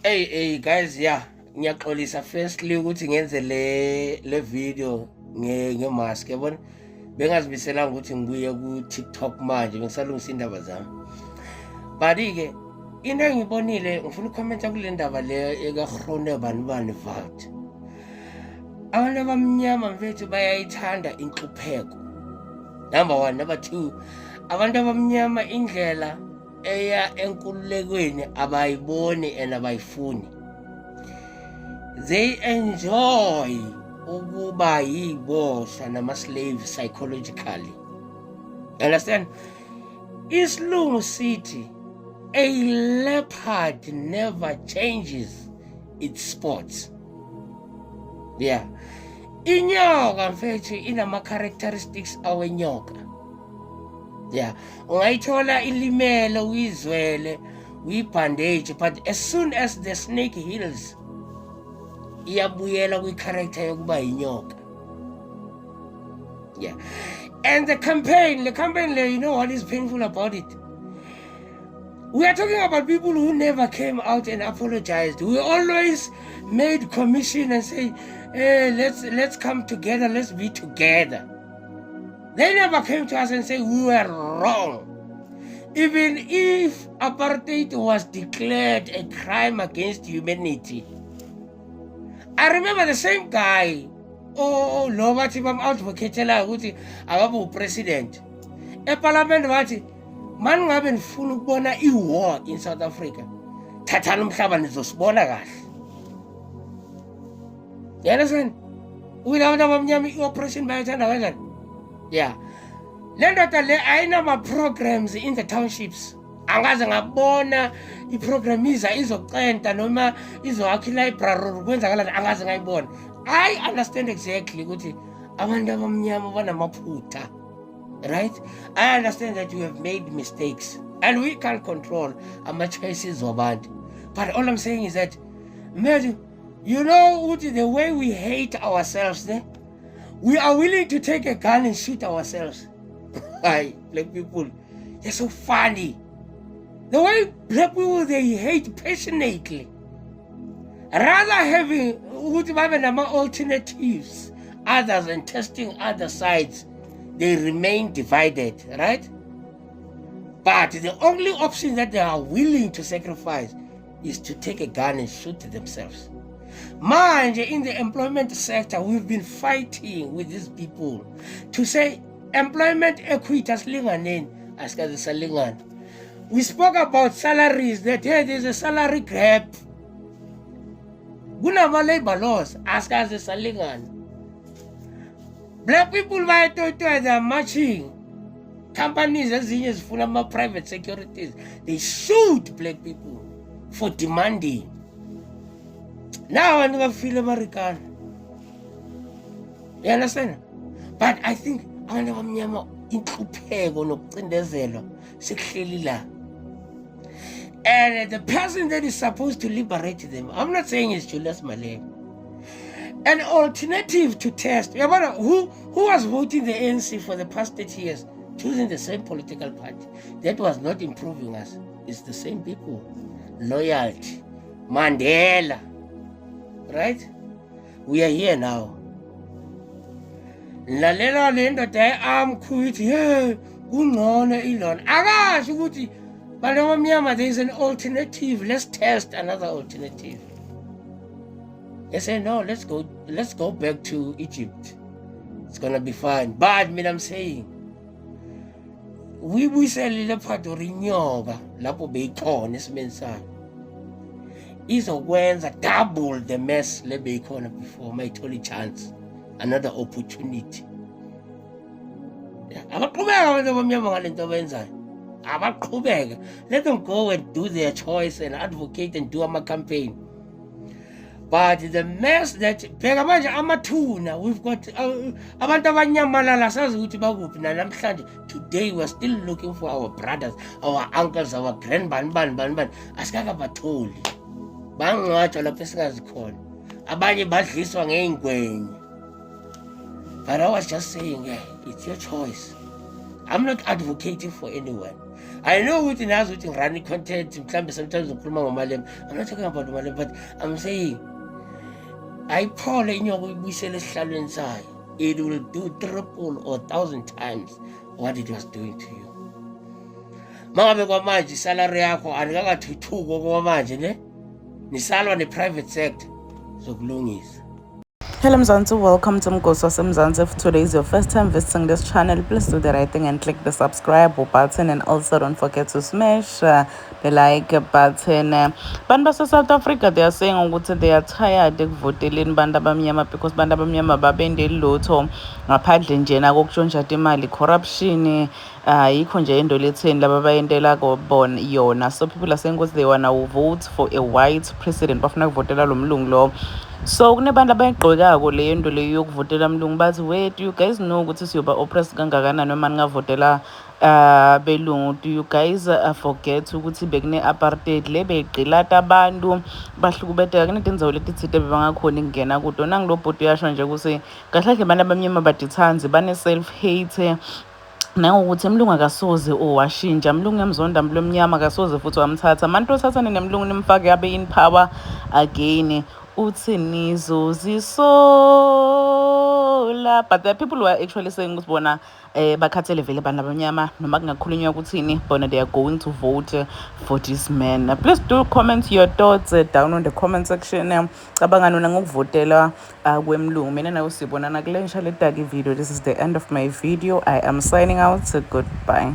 Hey guys, yeah, ngiyaxolisa firstly ukuthi ngenze le video ngemask yabona. Bengazibiselanga ukuthi ngibuye ku TikTok manje bengisalungisa indaba zami. But-ke into engibonile ngifuna ukhomenta kule ndaba le ekaGrone bani vat. Abantu abamnyama mfethu bayayithanda inhlupheko. Number 1, number 2, abantu abamnyama indlela eya enkululekweni abayiboni and abayifuni. They enjoy ukuba yibosha nama-slave psychologically. You understand? Isilungu sithi a leopard never changes its spots. Yeah. Inyoka mfethu inama-characteristics awenyoka. Yeah, ungayithola ilimele uyizwele uyibandage, but as soon as the snake heals iyabuyela kwi-character yokuba inyoka. Yeah, and the campaign, you know what is painful about it? We are talking about people who never came out and apologized. We always made commission and say, hey, let's come together, let's be together. They never came to us and said we were wrong. Even if apartheid was declared a crime against humanity. I remember the same guy, lo bathi bam-advocatela ukuthi akabe president. Eparliament bathi, man ngabe nifuna ukubona i-war in South Africa, thathani umhlaba nizosibona kahle. You understand? Abantu abamnyama i-operation bayithanda kanjani? Yeah. Le ndoda le ayinama-programs in the townships. Angaze ngabona i-program izocenta noma izoakha i-library kwenzakalani, angaze ngayibona. I understand exactly ukuthi abantu abamnyama banamaphutha. Right? I understand that you have made mistakes and we can't control ama-choices wabantu. But all I'm saying is that, you know the way we hate ourselves, we are willing to take a gun and shoot ourselves. Hi, black people, they're so funny. The way black people, they hate passionately. Rather having alternatives, others, and testing other sides, they remain divided, right? But the only option that they are willing to sacrifice is to take a gun and shoot themselves. Manje, in the employment sector, we've been fighting with these people to say employment equity asilingani. We spoke about salaries, that hey, there's a salary gap. Kunama labor laws asilingani. Black people they're marching. Companies ezinye zifuna ama-private securities. They shoot black people for demanding. Now I never feel American. You understand? But I think abantu abamnyama inhlupheko nokucindezelwa sekuhleli la. And the person that is supposed to liberate them, I'm not saying it's Julius Malema. An alternative to test. Who was voting the ANC for the past 30 years, choosing the same political party? That was not improving us. It's the same people. Loyalty. Mandela. Right? We are here now. Lalela le ndoda amkhuthi hey kungcono ilona. Akasho ukuthi bantu abamnyama there is an alternative. Let's test another alternative. They say no, let's go back to Egypt. It's gonna be fine. But I'm saying we le phato rinyoka lapho beyikhona esimeni sayo. Izokwenza double the mess lebeyikhona before mayithola chance, another opportunity. Abaqhubeka abantu abamnyama ngalento abenzayo. Abaqhubeka. Let them go and do their choice and advocate and do a campaign. But the mess that bheka manje amathuna, we've got abantu abanyamalala sazi ukuthi bakuphi namhlanje. Today we are still looking for our brothers, our uncles, our grandbani asikaka batholi. Bangcwatshwa lapho esingazikhona. Abanye badliswa ngeingwenye. But I was just saying, it's your choice. I'm not advocating for anyone. I know ukuthi nazi ukuthi ngirun content mhlambe sometimes ngikhuluma ngoMalembe. I'm not talking about Malembe, but I'm saying ayiphole inyoko ibuyisele esihlalweni sayo. It will do triple or 1,000 times what it was doing to you. Mangabe kwamanje salary yakho anikakathuthuko kwamanje ne? Nisalwa ne-private sector zokulungisa. Hello Mzansi, welcome to Mgosi Mzansi. If today is your first time visiting this channel, please do the right thing and click the subscribe button, and also don't forget to smash the like button. Bantu base South Africa, they are saying ukuthi they are tired ekuvoteleni bantu abamnyama because bantu abamnyama babende lutho ngaphandle njena kokutshontsha imali, corruption, yikho nje into letheni laba bayentela bona yona. So people are saying ukuthi they wanna vote for a white president, bafuna ukuvotela lo mlungu lo. So kunebantu abayigqokako leyo nto leyo yokuvotela mlungu bathi, wait, do you guys know ukuthi siyoba oppressed kangakanani noma ningavotela belungu? Do you guys forget ukuthi bekune-apartheid le beyigqilata abantu bahlukubeteka kunetindzawo letitsite bebangakhoni kungena kuto? Nangilo bhoti uyasho nje ukuthi kahle kahle abantu abamnyama badithanzi bane-self-hate nangokuthi emlungu akasoze owashintsha, mlungu uyamzonda mlungu omnyama akasoze futhi wamthatha. Manto othathane nemlungu nimfake abe in power again, uthi nizozisola. But there are people who are actually saying ukuthi bona bakhathele vele abantu abamnyama noma kungakhulunywa ukuthini, bona they are going to vote for this man. Please do comment your thoughts down on the comment section. Cabanga nona ngokuvotela kwemlungu. Mina nawe sibonana kule nshale video. This is the end of my video. I am signing out. Goodbye.